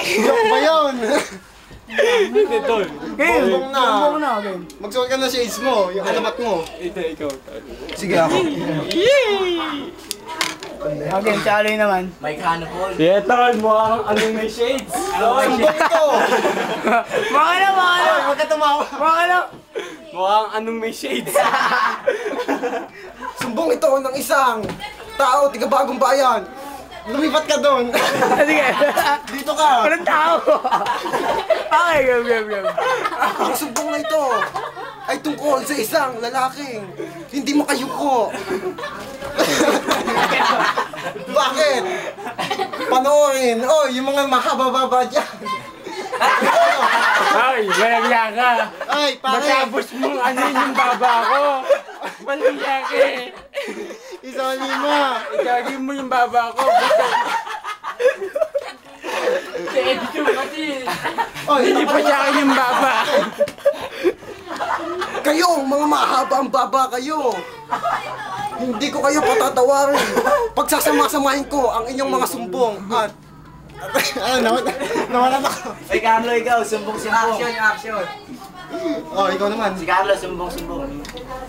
Joke ba yun? Hindi, tol. Game! Bongbong na. Bongbong na, game. Magsuot ka na shades mo, yung alamat mo. Ito, ikaw, tol. Sige ako. Okay, chaloy naman. May kano po. Sige, tol. Mukhang anong may shades. Sumbong ito! Baka na, baka na! Huwag ka tumawa. Baka na! Mukhang anong may shades. Sumbong ito ng isang tao, tiga bagong bayan. Lumipat ka doon. Sige. Dito ka. Walang tao. Okay, game. Ang sumbong na ito ay tungkol sa isang lalaking hindi makayuko. Bakit? Panoorin. Oh, yung mga mahaba-baba dyan. Ay, walang ka. Ay, pare. Matapos mong ano yung baba ko. Walang ka eh. Isali mo. Igagin mo yung baba ko. Edit yung kasi. Oh, Hindi pa siya akin yung baba. Kayo, mga mahaba ang baba kayo. Hindi ko kayo patatawarin. Pagsasama-samahin ko ang inyong mga sumbong at... nawalan ako. Ay, Carlo, ikaw, sumbong-sumbong. Action, action. Oh, ikaw naman. Si Carlo, sumbong-sumbong.